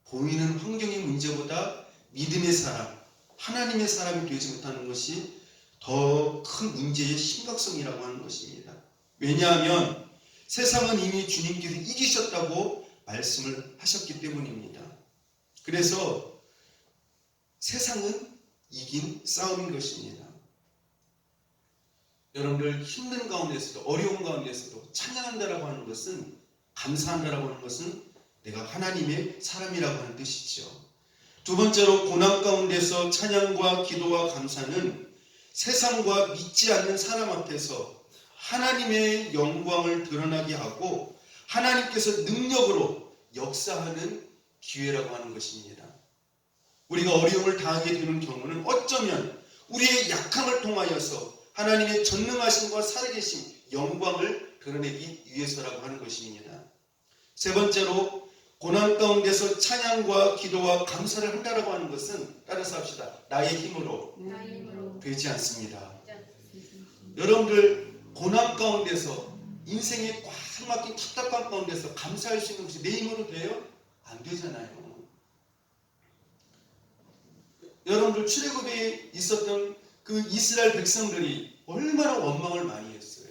보이는 환경의 문제보다 믿음의 사람, 하나님의 사람이 되지 못하는 것이 더 큰 문제의 심각성이라고 하는 것입니다. 왜냐하면 세상은 이미 주님께서 이기셨다고 말씀을 하셨기 때문입니다. 그래서 세상은 이긴 싸움인 것입니다. 여러분들 힘든 가운데서도 어려운 가운데서도 찬양한다라고 하는 것은 감사한다라고 하는 것은 내가 하나님의 사람이라고 하는 뜻이죠. 두 번째로 고난 가운데서 찬양과 기도와 감사는 세상과 믿지 않는 사람 앞에서 하나님의 영광을 드러나게 하고 하나님께서 능력으로 역사하는 기회라고 하는 것입니다. 우리가 어려움을 당하게 되는 경우는 어쩌면 우리의 약함을 통하여서 하나님의 전능하심과 살아계심, 영광을 드러내기 위해서라고 하는 것입니다. 세 번째로 고난 가운데서 찬양과 기도와 감사를 한다라고 하는 것은 따라서 합시다. 나의 힘으로 나의 힘으로 되지 않습니다. 되지 않습니다. 여러분들 고난 가운데서 인생에 꽉 막힌 답답한 가운데서 감사할 수 있는 것이 내 힘으로 돼요? 안 되잖아요. 여러분들 출애굽에 있었던 그 이스라엘 백성들이 얼마나 원망을 많이 했어요.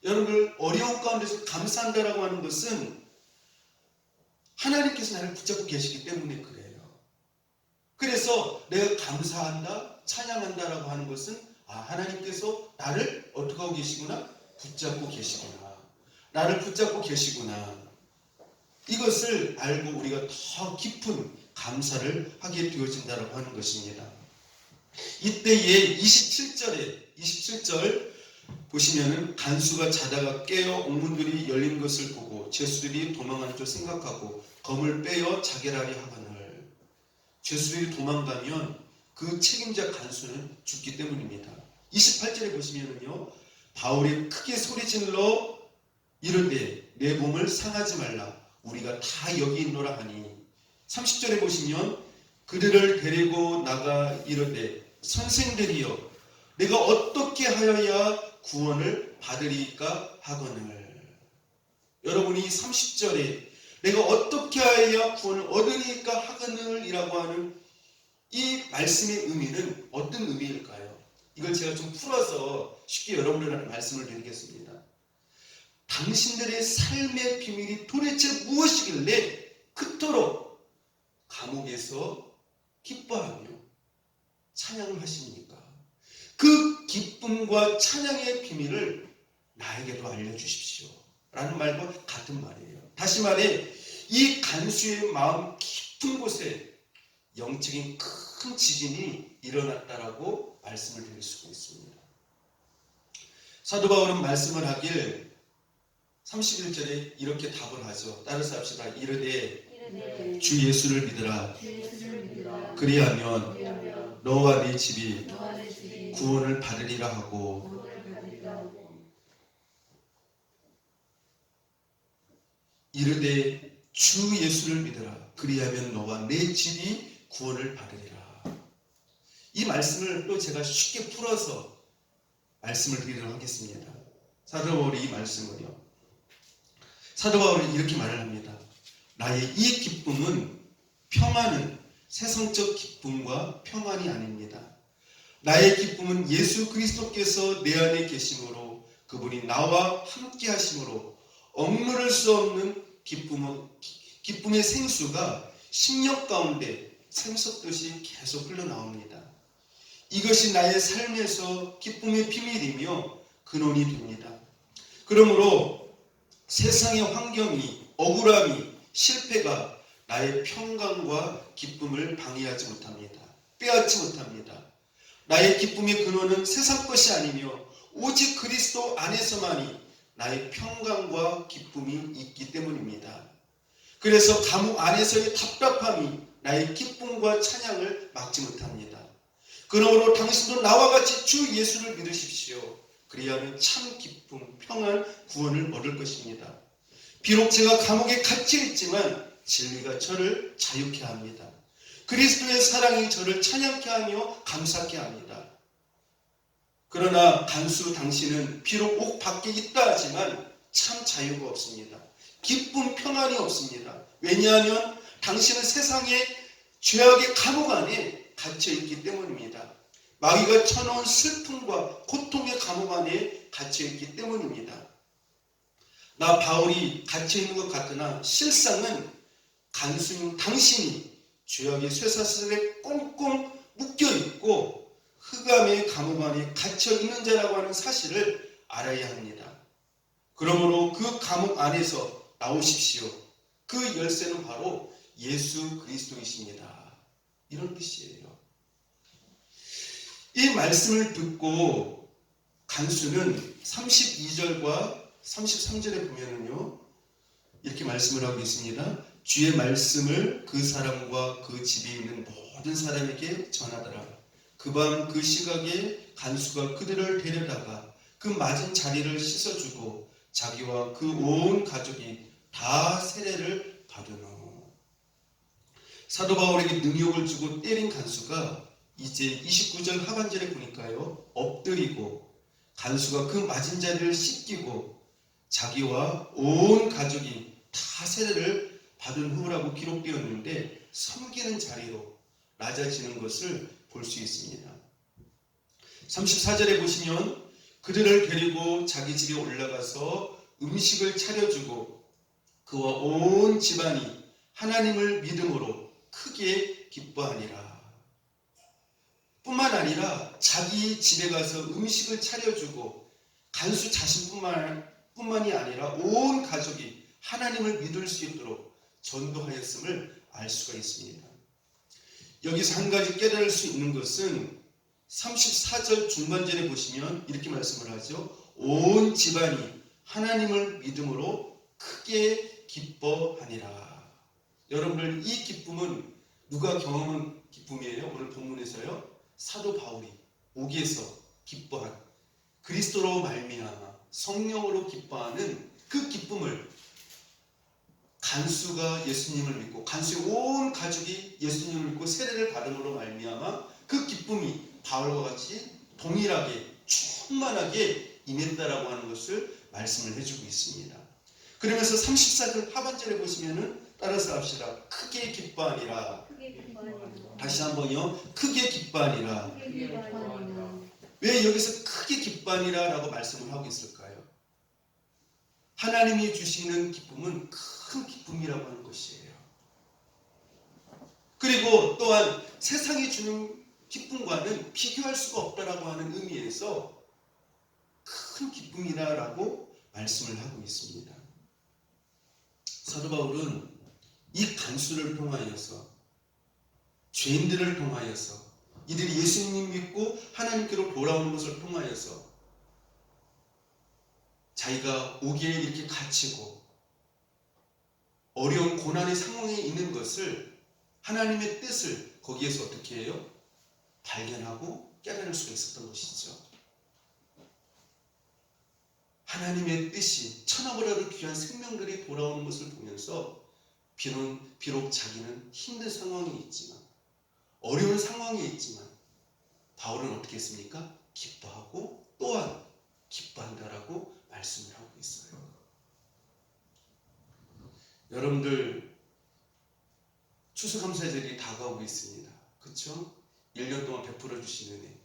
여러분들 어려운 가운데서 감사한다라고 하는 것은 하나님께서 나를 붙잡고 계시기 때문에 그래요. 그래서 내가 감사한다, 찬양한다라고 하는 것은 하나님께서 나를 어떻게 하고 계시구나? 붙잡고 계시구나. 나를 붙잡고 계시구나. 이것을 알고 우리가 더 깊은 감사를 하게 되어진다라고 하는 것입니다. 이때에 27절 보시면은 간수가 자다가 깨어 옥문들이 열린 것을 보고 죄수들이 도망하는 줄 생각하고 검을 빼어 자결하려 하거늘. 죄수들이 도망가면 그 책임자 간수는 죽기 때문입니다. 28절에 보시면은요, 바울이 크게 소리질러 이르되 내 몸을 상하지 말라. 우리가 다 여기 있노라 하니. 30절에 보시면 그들을 데리고 나가 이르되 선생들이여 내가 어떻게 하여야 구원을 받으리까 하거늘. 여러분이 30절에 내가 어떻게 하여야 구원을 얻으리까 하거늘 이라고 하는 이 말씀의 의미는 어떤 의미일까요? 이걸 제가 좀 풀어서 쉽게 여러분들한테 말씀을 드리겠습니다. 당신들의 삶의 비밀이 도대체 무엇이길래 그토록 감옥에서 기뻐하며 찬양을 하십니까? 그 기쁨과 찬양의 비밀을 나에게도 알려주십시오 라는 말과 같은 말이에요. 다시 말해 이 간수의 마음 깊은 곳에 영적인 큰 지진이 일어났다라고 말씀을 드릴 수가 있습니다. 사도 바울은 말씀을 하길 31절에 이렇게 답을 하죠. 따라서 합시다. 이르되 주 예수를 믿으라. 그리하면 너와 네 집이 구원을 받으리라 하고. 이르되 주 예수를 믿으라. 그리하면 너와 내 집이 구원을 받으리라. 이 말씀을 또 제가 쉽게 풀어서 말씀을 드리도록 하겠습니다. 사도 바울이 이 말씀을요, 사도 바울은 이렇게 말을 합니다. 나의 이 기쁨은 평안은 세상적 기쁨과 평안이 아닙니다. 나의 기쁨은 예수 그리스도께서 내 안에 계심으로 그분이 나와 함께 하심으로 억누를 수 없는 기쁨의 생수가 심령 가운데 샘솟듯이 계속 흘러나옵니다. 이것이 나의 삶에서 기쁨의 비밀이며 근원이 됩니다. 그러므로 세상의 환경이, 억울함이, 실패가 나의 평강과 기쁨을 방해하지 못합니다. 빼앗지 못합니다. 나의 기쁨의 근원은 세상 것이 아니며 오직 그리스도 안에서만이 나의 평강과 기쁨이 있기 때문입니다. 그래서 감옥 안에서의 답답함이 나의 기쁨과 찬양을 막지 못합니다. 그러므로 당신도 나와 같이 주 예수를 믿으십시오. 그리하면 참 기쁨, 평안, 구원을 얻을 것입니다. 비록 제가 감옥에 갇혀 있지만 진리가 저를 자유케 합니다. 그리스도의 사랑이 저를 찬양케 하며 감사케 합니다. 그러나 간수 당신은 비록 옥 밖에 있다 하지만 참 자유가 없습니다. 기쁨, 평안이 없습니다. 왜냐하면 당신은 세상의 죄악의 감옥 안에 갇혀 있기 때문입니다. 마귀가 쳐놓은 슬픔과 고통의 감옥 안에 갇혀 있기 때문입니다. 나 바울이 갇혀 있는 것 같으나 실상은 간수인 당신이 죄악의 쇠사슬에 꽁꽁 묶여 있고 흑암의 감옥 안에 갇혀 있는 자라고 하는 사실을 알아야 합니다. 그러므로 그 감옥 안에서 나오십시오. 그 열쇠는 바로 예수 그리스도이십니다. 이런 뜻이에요. 이 말씀을 듣고 간수는 32절과 33절에 보면은요, 이렇게 말씀을 하고 있습니다. 주의 말씀을 그 사람과 그 집에 있는 모든 사람에게 전하더라. 그 밤 그 시각에 간수가 그들을 데려다가 그 맞은 자리를 씻어주고 자기와 그 온 가족이 다 세례를 받으노. 사도 바울에게 능욕을 주고 때린 간수가 이제 29절 하반절에 보니까요, 엎드리고 간수가 그 맞은 자리를 씻기고 자기와 온 가족이 다 세례를 받은 후라고 기록되었는데 섬기는 자리로 낮아지는 것을 볼 수 있습니다. 34절에 보시면 그들을 데리고 자기 집에 올라가서 음식을 차려주고 그와 온 집안이 하나님을 믿음으로 크게 기뻐하니라. 뿐만 아니라 자기 집에 가서 음식을 차려주고 간수 자신뿐만이 아니라 온 가족이 하나님을 믿을 수 있도록 전도하였음을 알 수가 있습니다. 여기서 한 가지 깨달을 수 있는 것은 34절 중반절에 보시면 이렇게 말씀을 하죠. 온 집안이 하나님을 믿음으로 크게 기뻐하니라. 여러분들, 이 기쁨은 누가 경험한 기쁨이에요? 오늘 본문에서요. 사도 바울이 옥에서 기뻐한, 그리스도로 말미암아 성령으로 기뻐하는 그 기쁨을 간수가 예수님을 믿고 간수의 온 가족이 예수님을 믿고 세례를 받음으로 말미암아 그 기쁨이 바울과 같이 동일하게 충만하게 임했다라고 하는 것을 말씀을 해주고 있습니다. 그러면서 34절 하반절에 보시면은 따라서 합시다. 크게 기뻐하니라. 다시 한번요. 크게 기뻐하니라. 왜 여기서 크게 기뻐하니라 라고 말씀을 하고 있을까요? 하나님이 주시는 기쁨은 큰 기쁨이라고 하는 것이에요. 그리고 또한 세상이 주는 기쁨과는 비교할 수가 없다라고 하는 의미에서 큰 기쁨이라고 말씀을 하고 있습니다. 사도 바울은 이 간수를 통하여서, 죄인들을 통하여서, 이들이 예수님 믿고 하나님께로 돌아오는 것을 통하여서 자기가 옥에 이렇게 갇히고 어려운 고난의 상황에 있는 것을, 하나님의 뜻을 거기에서 어떻게 해요? 발견하고 깨달을 수가 있었던 것이죠. 하나님의 뜻이, 천하보다도 귀한 생명들이 돌아오는 것을 보면서 비록 자기는 힘든 상황이 있지만, 어려운 상황이 있지만 바울은 어떻게 했습니까? 기뻐하고 또한 기뻐한다라고 말씀을 하고 있어요. 여러분들, 추수감사절이 다가오고 있습니다. 그렇죠? 1년 동안 베풀어 주신 은혜,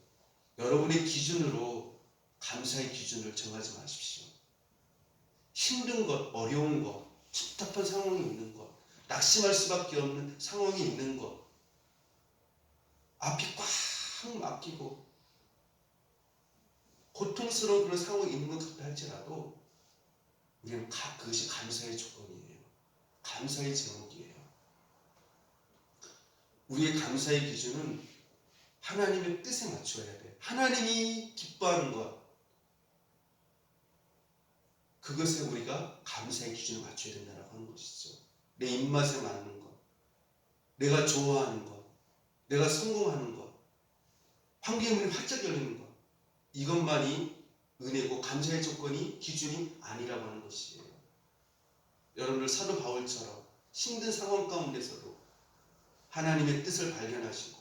여러분의 기준으로 감사의 기준을 정하지 마십시오. 힘든 것, 어려운 것, 답답한 상황이 있는 것, 낙심할 수밖에 없는 상황이 있는 것, 앞이 꽉 막히고 고통스러운 그런 상황이 있는 것 같다 할지라도 우리는 그것이 감사의 조건이에요. 감사의 제목이에요. 우리의 감사의 기준은 하나님의 뜻에 맞춰야 돼. 하나님이 기뻐하는 것, 그것에 우리가 감사의 기준을 맞춰야 된다고 하는 것이죠. 내 입맛에 맞는 것, 내가 좋아하는 것, 내가 성공하는 것, 환경이 활짝 열리는 것, 이것만이 은혜고 감사의 조건이, 기준이 아니라고 하는 것이에요. 여러분들, 사도 바울처럼 힘든 상황 가운데서도 하나님의 뜻을 발견하시고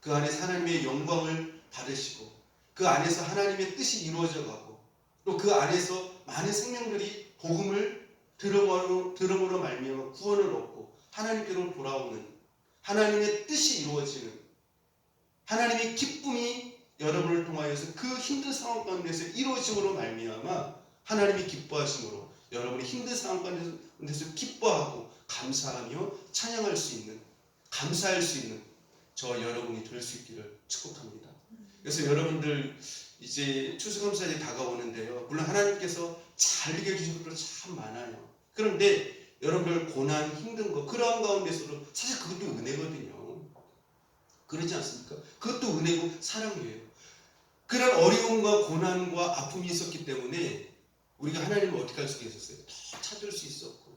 그 안에서 하나님의 영광을 받으시고 그 안에서 하나님의 뜻이 이루어져 가고 또 그 안에서 많은 생명들이 복음을 들음으로 말미암아 구원을 얻고 하나님께로 돌아오는, 하나님의 뜻이 이루어지는, 하나님의 기쁨이 여러분을 통하여서 그 힘든 상황 가운데서 이루어짐으로 말미암아 하나님이 기뻐하심으로 여러분이 힘든 상황 가운데서 기뻐하고 감사하며 찬양할 수 있는, 감사할 수 있는 저 여러분이 될 수 있기를 축복합니다. 그래서 여러분들, 이제 추수감사절이 다가오는데요. 물론 하나님께서 잘 이겨주신 것도 참 많아요. 그런데 여러분들 고난, 힘든 거, 그러한 가운데서도 사실 그것도 은혜거든요. 그렇지 않습니까? 그것도 은혜고 사랑이에요. 그런 어려움과 고난과 아픔이 있었기 때문에 우리가 하나님을 어떻게 할 수가 있었어요? 더 찾을 수 있었고,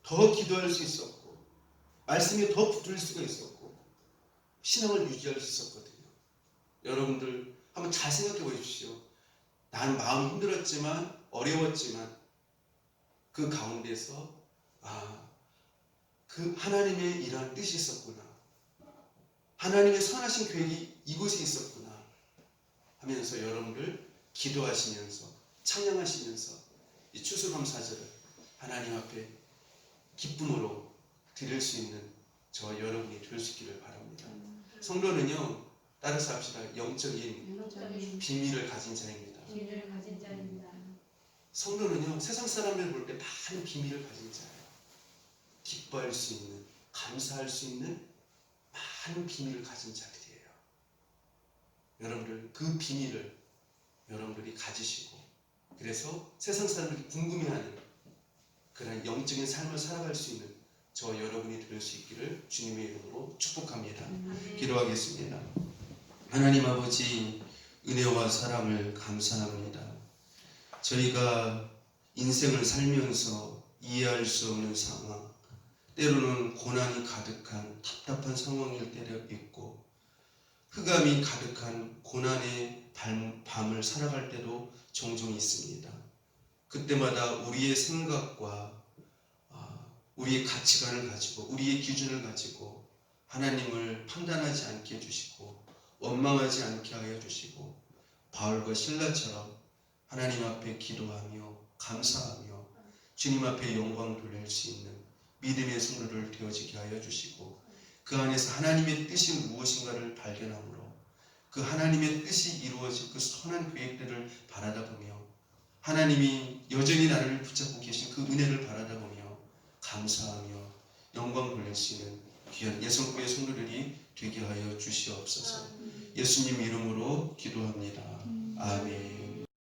더 기도할 수 있었고, 말씀에 더 붙을 수가 있었고, 신앙을 유지할 수 있었거든요. 여러분들 한번 잘 생각해 보십시오. 나는 마음 힘들었지만 어려웠지만 그 가운데서 그 하나님의 일하는 뜻이 있었구나. 하나님의 선하신 계획이 이곳에 있었구나 하면서 여러분들 기도하시면서 찬양하시면서 이 추수감사절을 하나님 앞에 기쁨으로 드릴 수 있는 저와 여러분이 될 수 있기를 바랍니다. 성도는요, 따라서 합시다. 영적인 영적인 비밀을 가진 자입니다. 비밀을 가진 자입니다. 성도는요, 세상 사람들 볼 때 많은 비밀을 가진 자예요. 기뻐할 수 있는, 감사할 수 있는 많은 비밀을 가진 자들이에요. 여러분들 그 비밀을 여러분들이 가지시고, 그래서 세상 사람들이 궁금해하는 그런 영적인 삶을 살아갈 수 있는 저 여러분이 될 수 있기를 주님의 이름으로 축복합니다. 기도하겠습니다. 하나님 아버지, 은혜와 사랑을 감사합니다. 저희가 인생을 살면서 이해할 수 없는 상황, 때로는 고난이 가득한 답답한 상황일 때도 있고, 흑암이 가득한 고난의 밤을 살아갈 때도 종종 있습니다. 그때마다 우리의 생각과 우리의 가치관을 가지고, 우리의 기준을 가지고 하나님을 판단하지 않게 해주시고 원망하지 않게 하여 주시고, 바울과 실라처럼 하나님 앞에 기도하며 감사하며 주님 앞에 영광 돌릴 수 있는 믿음의 성도를 되어지게 하여 주시고, 그 안에서 하나님의 뜻이 무엇인가를 발견함으로 그 하나님의 뜻이 이루어질 그 선한 계획들을 바라다 보며 하나님이 여전히 나를 붙잡고 계신 그 은혜를 바라다 보며 감사하며 영광 돌릴 수 있는 귀한 예성교회 성도들이 되게 하여 주시옵소서. 예수님 이름으로 기도합니다. 아멘.